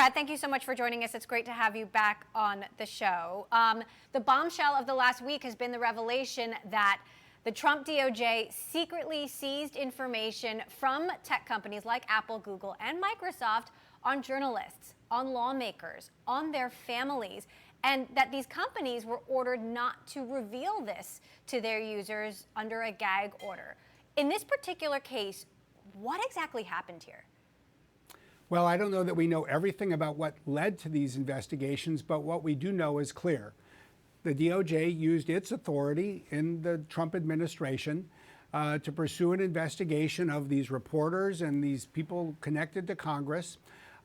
Brad, thank you so much for joining us. It's great to have you back on the show. The bombshell of the last week has been the revelation that the Trump DOJ secretly seized information from tech companies like Apple, Google, and Microsoft on journalists, on lawmakers, on their families, and that these companies were ordered not to reveal this to their users under a gag order. In this particular case, what exactly happened here? Well, I don't know that we know everything about what led to these investigations, but what we do know is clear. The DOJ used its authority in the Trump administration to pursue an investigation of these reporters and these people connected to Congress.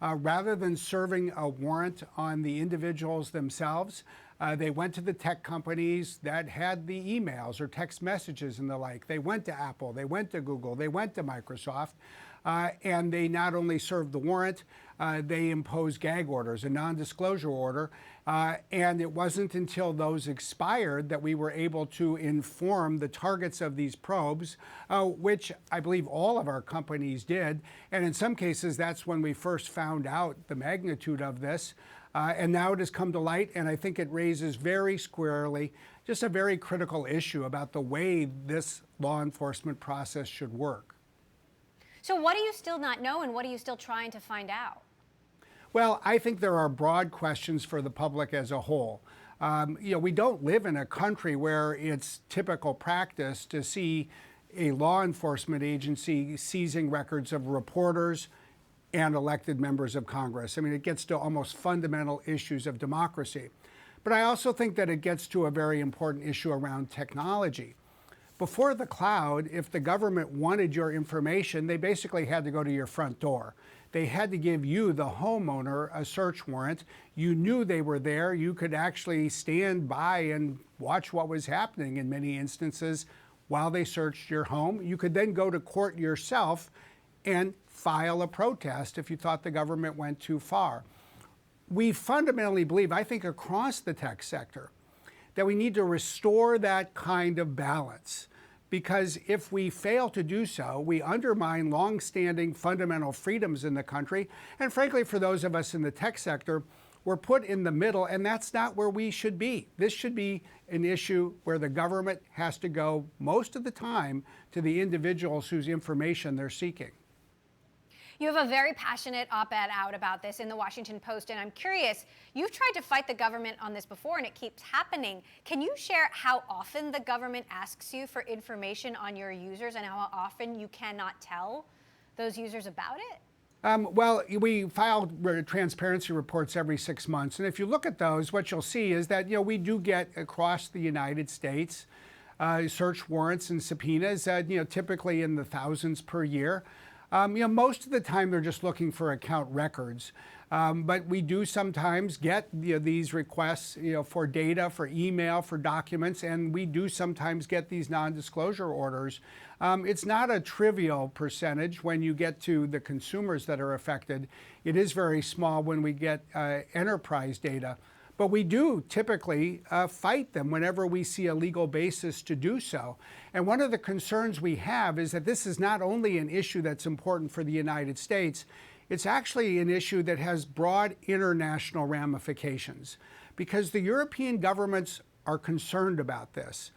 Rather than serving a warrant on the individuals themselves, they went to the tech companies that had the emails or text messages and the like. They went to Apple, they went to Google, they went to Microsoft, and they not only served the warrant, they imposed gag orders, a non-disclosure order, and it wasn't until those expired that we were able to inform the targets of these probes, which I believe all of our companies did. And in some cases, that's when we first found out the magnitude of this. And now it has come to light, and I think it raises very squarely just a very critical issue about the way this law enforcement process should work. So what do you still not know, and what are you still trying to find out? Well, I think there are broad questions for the public as a whole. We don't live in a country where it's typical practice to see a law enforcement agency seizing records of reporters and elected members of Congress. I mean, it gets to almost fundamental issues of democracy. But I also think that it gets to a very important issue around technology. Before the cloud, if the government wanted your information, they basically had to go to your front door. They had to give you, the homeowner, a search warrant. You knew they were there. You could actually stand by and watch what was happening in many instances while they searched your home. You could then go to court yourself and file a protest if you thought the government went too far. We fundamentally believe, I think across the tech sector, that we need to restore that kind of balance. Because if we fail to do so, we undermine long-standing fundamental freedoms in the country. And frankly, for those of us in the tech sector, we're put in the middle, and that's not where we should be. This should be an issue where the government has to go most of the time to the individuals whose information they're seeking. You have a very passionate op-ed out about this in the Washington Post, and I'm curious, you've tried to fight the government on this before, and it keeps happening. Can you share how often the government asks you for information on your users and how often you cannot tell those users about it? Well, we file transparency reports every 6 months, and if you look at those, what you'll see is that we do get across the United States search warrants and subpoenas, typically in the thousands per year. Most of the time they're just looking for account records, but we do sometimes get these requests for data, for email, for documents, and we do sometimes get these non-disclosure orders. It's not a trivial percentage when you get to the consumers that are affected. It is very small when we get enterprise data. But we do typically fight them whenever we see a legal basis to do so. And one of the concerns we have is that this is not only an issue that's important for the United States, it's actually an issue that has broad international ramifications because the European governments are concerned about this.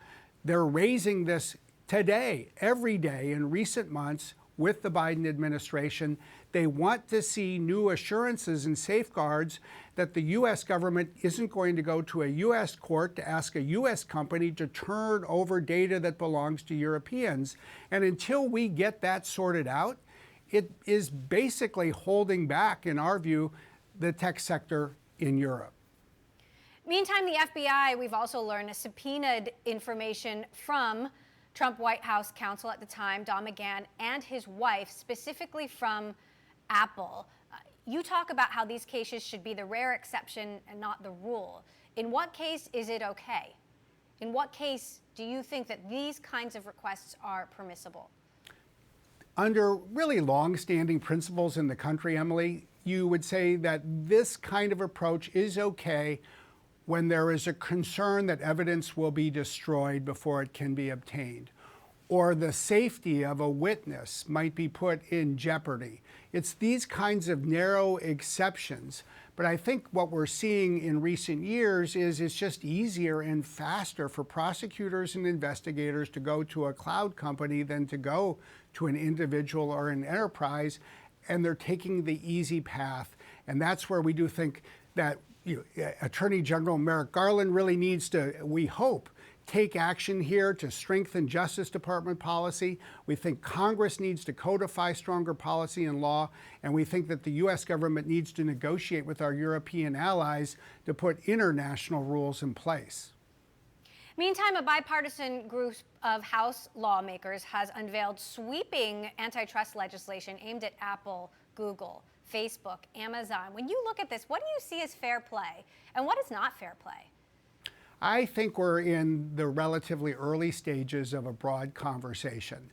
They're raising this today, every day in recent months with the Biden administration. They want to see new assurances and safeguards that the U.S. government isn't going to go to a U.S. court to ask a U.S. company to turn over data that belongs to Europeans. And until we get that sorted out, it is basically holding back, in our view, the tech sector in Europe. Meantime, the FBI, we've also learned, has subpoenaed information from Trump White House counsel at the time, Don McGahn, and his wife, specifically from Apple. You talk about how these cases should be the rare exception and not the rule. In what case is it okay? In what case do you think that these kinds of requests are permissible? Under really long-standing principles in the country, Emily, you would say that this kind of approach is okay when there is a concern that evidence will be destroyed before it can be obtained, or the safety of a witness might be put in jeopardy. It's these kinds of narrow exceptions. But I think what we're seeing in recent years is it's just easier and faster for prosecutors and investigators to go to a cloud company than to go to an individual or an enterprise, and they're taking the easy path. And that's where we do think that Attorney General Merrick Garland really needs to, we hope, take action here to strengthen Justice Department policy. We think Congress needs to codify stronger policy and law, and we think that the U.S. government needs to negotiate with our European allies to put international rules in place. Meantime, a bipartisan group of House lawmakers has unveiled sweeping antitrust legislation aimed at Apple, Google, Facebook, Amazon. When you look at this, what do you see as fair play, and what is not fair play? I think we're in the relatively early stages of a broad conversation.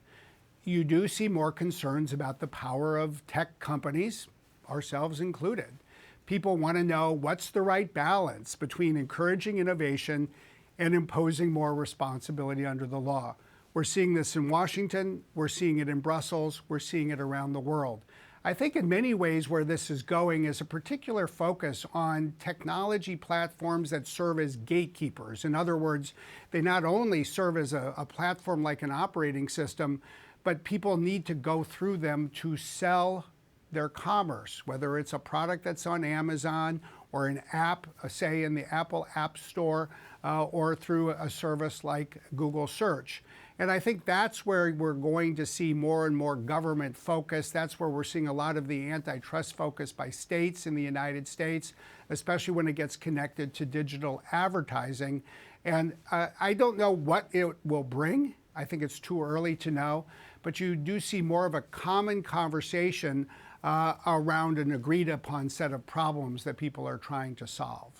You do see more concerns about the power of tech companies, ourselves included. People want to know what's the right balance between encouraging innovation and imposing more responsibility under the law. We're seeing this in Washington, we're seeing it in Brussels, we're seeing it around the world. I think in many ways where this is going is a particular focus on technology platforms that serve as gatekeepers. In other words, they not only serve as a platform like an operating system, but people need to go through them to sell their commerce, whether it's a product that's on Amazon or an app, say in the Apple App Store, or through a service like Google Search. And I think that's where we're going to see more and more government focus. That's where we're seeing a lot of the antitrust focus by states in the United States, especially when it gets connected to digital advertising. And I don't know what it will bring. I think it's too early to know. But you do see more of a common conversation around an agreed upon set of problems that people are trying to solve.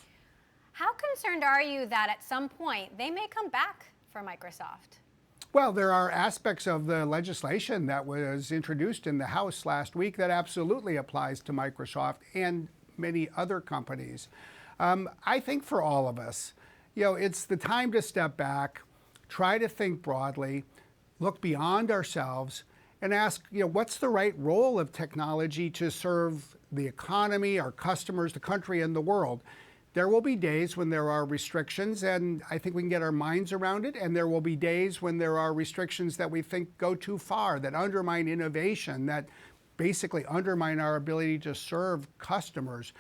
How concerned are you that at some point they may come back for Microsoft? Well, there are aspects of the legislation that was introduced in the House last week that absolutely applies to Microsoft and many other companies. I think for all of us, it's the time to step back, try to think broadly, look beyond ourselves, and ask, what's the right role of technology to serve the economy, our customers, the country, and the world? There will be days when there are restrictions, and I think we can get our minds around it, and there will be days when there are restrictions that we think go too far, that undermine innovation, that basically undermine our ability to serve customers.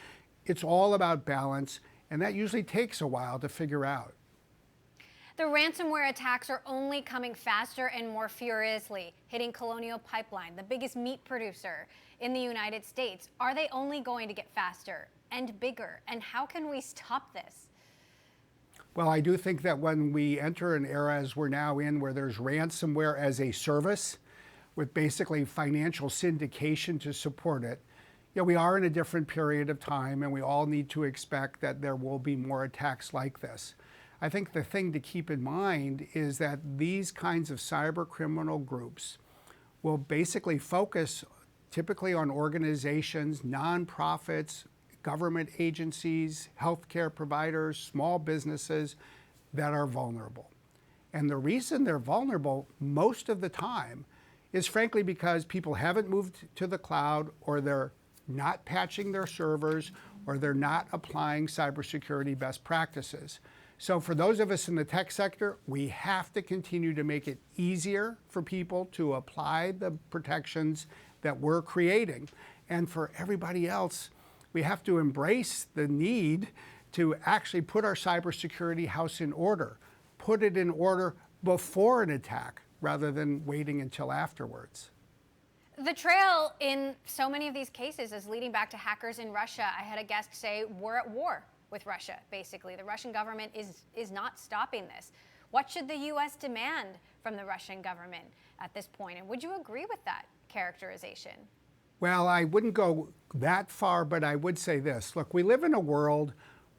It's all about balance, and that usually takes a while to figure out. The ransomware attacks are only coming faster and more furiously, hitting Colonial Pipeline, the biggest meat producer in the United States. Are they only going to get faster and bigger? And how can we stop this? Well, I do think that when we enter an era as we're now in, where there's ransomware as a service with basically financial syndication to support it, we are in a different period of time, and we all need to expect that there will be more attacks like this. I think the thing to keep in mind is that these kinds of cyber criminal groups will basically focus typically on organizations, nonprofits, government agencies, healthcare providers, small businesses that are vulnerable. And the reason they're vulnerable most of the time is frankly because people haven't moved to the cloud, or they're not patching their servers, or they're not applying cybersecurity best practices. So for those of us in the tech sector, we have to continue to make it easier for people to apply the protections that we're creating. And for everybody else, we have to embrace the need to actually put our cybersecurity house in order, put it in order before an attack rather than waiting until afterwards. The trail in so many of these cases is leading back to hackers in Russia. I had a guest say we're at war with Russia, basically. The Russian government is not stopping this. What should the U.S. demand from the Russian government at this point? And would you agree with that characterization? Well, I wouldn't go that far, but I would say this. Look, we live in a world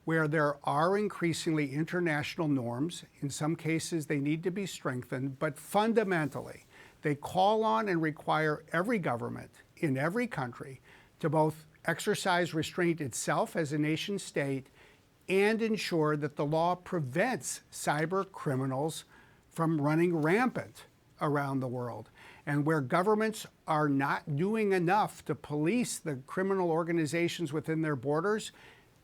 where there are increasingly international norms. In some cases, they need to be strengthened, but fundamentally, they call on and require every government in every country to both exercise restraint itself as a nation state and ensure that the law prevents cyber criminals from running rampant around the world. And where governments are not doing enough to police the criminal organizations within their borders,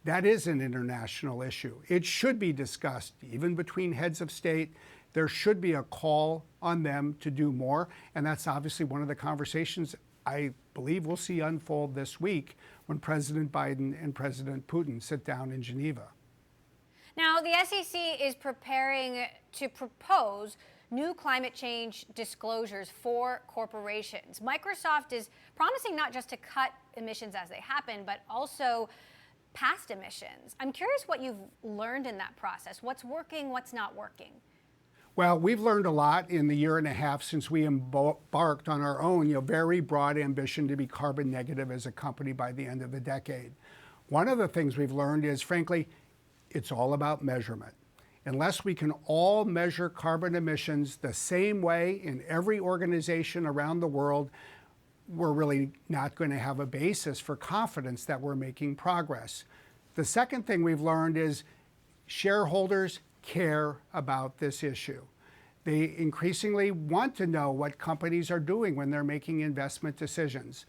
that is an international issue. It should be discussed, even between heads of state. There should be a call on them to do more. And that's obviously one of the conversations I believe we'll see unfold this week when President Biden and President Putin sit down in Geneva. Now, the SEC is preparing to propose new climate change disclosures for corporations. Microsoft is promising not just to cut emissions as they happen, but also past emissions. I'm curious what you've learned in that process. What's working, what's not working? Well, we've learned a lot in the year and a half since we embarked on our own, very broad ambition to be carbon negative as a company by the end of the decade. One of the things we've learned is, frankly, it's all about measurement. Unless we can all measure carbon emissions the same way in every organization around the world, we're really not going to have a basis for confidence that we're making progress. The second thing we've learned is shareholders care about this issue. They increasingly want to know what companies are doing when they're making investment decisions.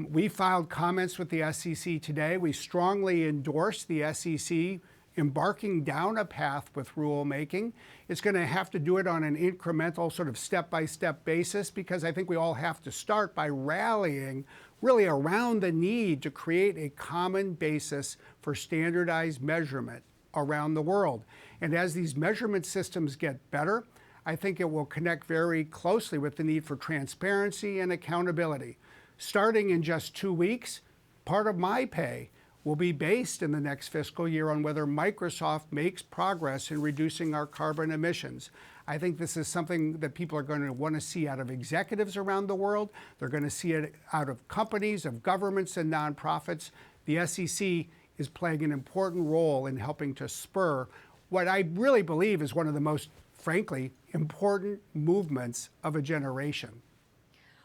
We filed comments with the SEC today. We strongly endorse the SEC embarking down a path with rulemaking. It's going to have to do it on an incremental, sort of step-by-step basis, because I think we all have to start by rallying really around the need to create a common basis for standardized measurement around the world. And as these measurement systems get better, I think it will connect very closely with the need for transparency and accountability. Starting in just 2 weeks, part of my pay will be based in the next fiscal year on whether Microsoft makes progress in reducing our carbon emissions. I think this is something that people are going to want to see out of executives around the world. They're going to see it out of companies, of governments, and nonprofits. The SEC is playing an important role in helping to spur what I really believe is one of the most, frankly, important movements of a generation.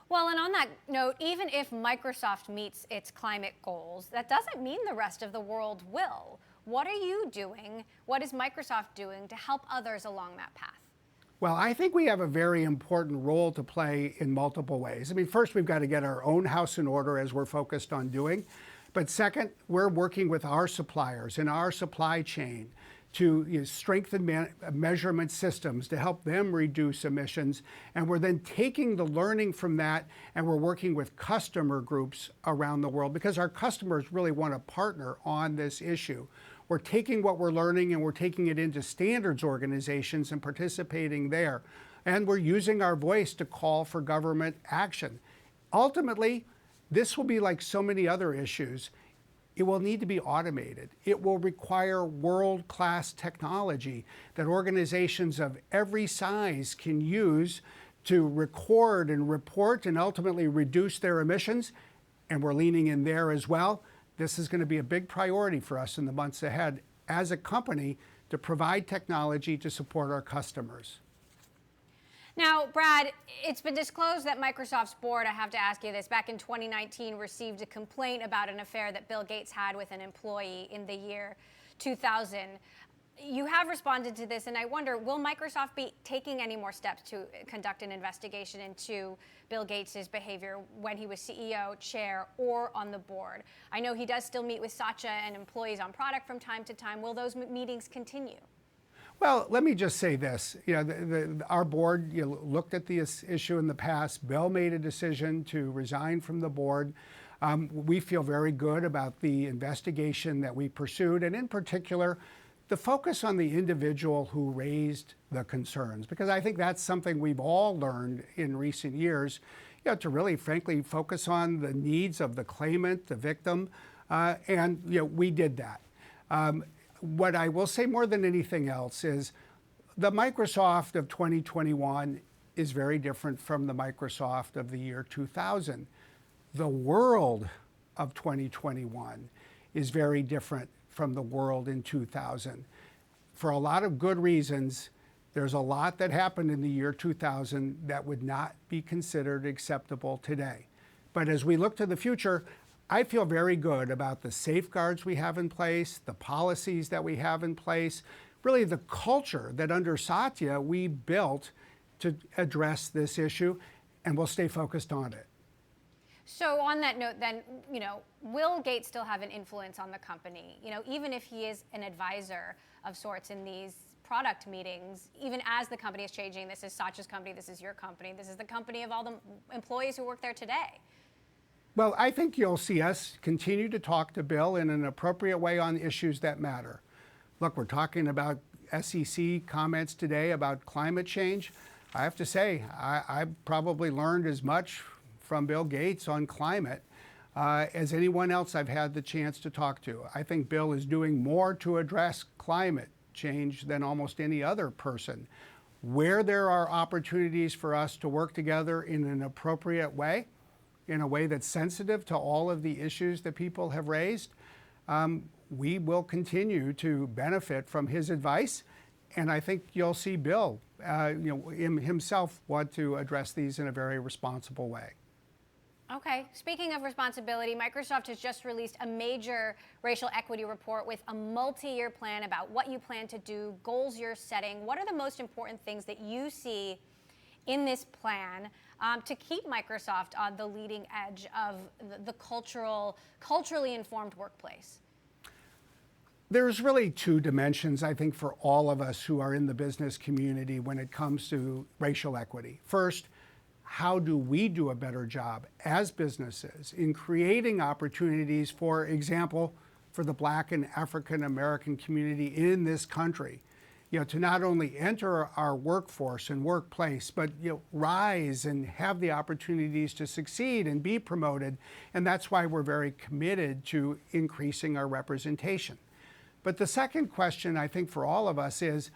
Well, and on that note, even if Microsoft meets its climate goals, that doesn't mean the rest of the world will. What are you doing? What is Microsoft doing to help others along that path? Well, I think we have a very important role to play in multiple ways. I mean, first, we've got to get our own house in order, as we're focused on doing. But second, we're working with our suppliers in our supply chain to strengthen measurement systems to help them reduce emissions. And we're then taking the learning from that, and we're working with customer groups around the world because our customers really want to partner on this issue. We're taking what we're learning and we're taking it into standards organizations and participating there. And we're using our voice to call for government action. Ultimately, this will be like so many other issues. It will need to be automated. It will require world-class technology that organizations of every size can use to record and report and ultimately reduce their emissions. And we're leaning in there as well. This is going to be a big priority for us in the months ahead as a company to provide technology to support our customers. Now, Brad, it's been disclosed that Microsoft's board, I have to ask you this, back in 2019 received a complaint about an affair that Bill Gates had with an employee in the year 2000. You have responded to this, and I wonder, will Microsoft be taking any more steps to conduct an investigation into Bill Gates' behavior when he was CEO, chair, or on the board? I know he does still meet with Satya and employees on product from time to time. Will those meetings continue? Well, let me just say this. Our board looked at this issue in the past. Bill made a decision to resign from the board. We feel very good about the investigation that we pursued, and in particular, the focus on the individual who raised the concerns, because I think that's something we've all learned in recent years, to really, frankly, focus on the needs of the claimant, the victim, and we did that. What I will say more than anything else is the Microsoft of 2021 is very different from the Microsoft of the year 2000. The world of 2021 is very different from the world in 2000. For a lot of good reasons, there's a lot that happened in the year 2000 that would not be considered acceptable today. But as we look to the future, I feel very good about the safeguards we have in place, the policies that we have in place, really the culture that under Satya we built to address this issue, and we'll stay focused on it. So on that note, then, will Gates still have an influence on the company? Even if he is an advisor of sorts in these product meetings, even as the company is changing, this is Satya's company, this is your company, this is the company of all the employees who work there today. Well, I think you'll see us continue to talk to Bill in an appropriate way on issues that matter. Look, we're talking about SEC comments today about climate change. I have to say, I've probably learned as much from Bill Gates on climate as anyone else I've had the chance to talk to. I think Bill is doing more to address climate change than almost any other person. Where there are opportunities for us to work together in an appropriate way, in a way that's sensitive to all of the issues that people have raised, we will continue to benefit from his advice. And I think you'll see Bill himself want to address these in a very responsible way. Okay. Speaking of responsibility, Microsoft has just released a major racial equity report with a multi-year plan about what you plan to do, goals you're setting. What are the most important things that you see in this plan to keep Microsoft on the leading edge of the culturally informed workplace? There's really two dimensions, I think, for all of us who are in the business community when it comes to racial equity. First, how do we do a better job as businesses in creating opportunities, for example, for the Black and African American community in this country, to not only enter our workforce and workplace, but rise and have the opportunities to succeed and be promoted. And that's why we're very committed to increasing our representation. But the second question, I think, for all of us is,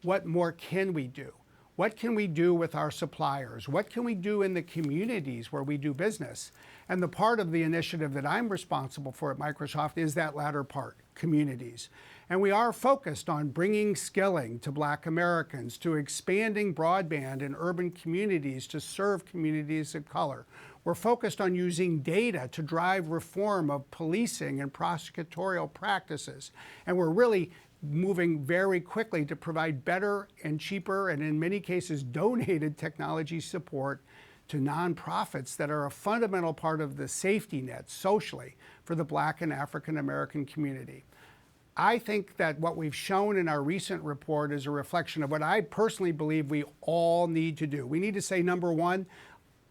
what more can we do? What can we do with our suppliers? What can we do in the communities where we do business? And the part of the initiative that I'm responsible for at Microsoft is that latter part, communities. And we are focused on bringing skilling to Black Americans, to expanding broadband in urban communities to serve communities of color. We're focused on using data to drive reform of policing and prosecutorial practices. And we're really moving very quickly to provide better and cheaper, and in many cases donated technology support to nonprofits that are a fundamental part of the safety net socially for the Black and African American community. I think that what we've shown in our recent report is a reflection of what I personally believe we all need to do. We need to say, number one,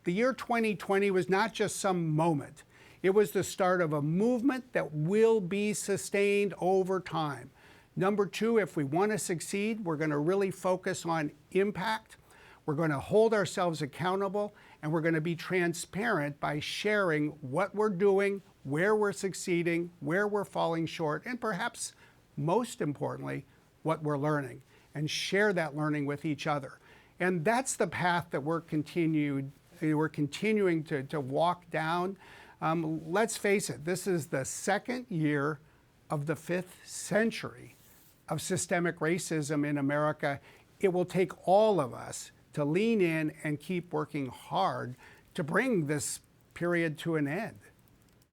the year 2020 was not just some moment. It was the start of a movement that will be sustained over time. Number two, if we want to succeed, we're going to really focus on impact. We're going to hold ourselves accountable, and we're going to be transparent by sharing what we're doing, where we're succeeding, where we're falling short, and perhaps most importantly, what we're learning, and share that learning with each other. And that's the path that we're continuing to walk down. Let's face it, this is the second year of the 5th century of systemic racism in America. It will take all of us to lean in and keep working hard to bring this period to an end.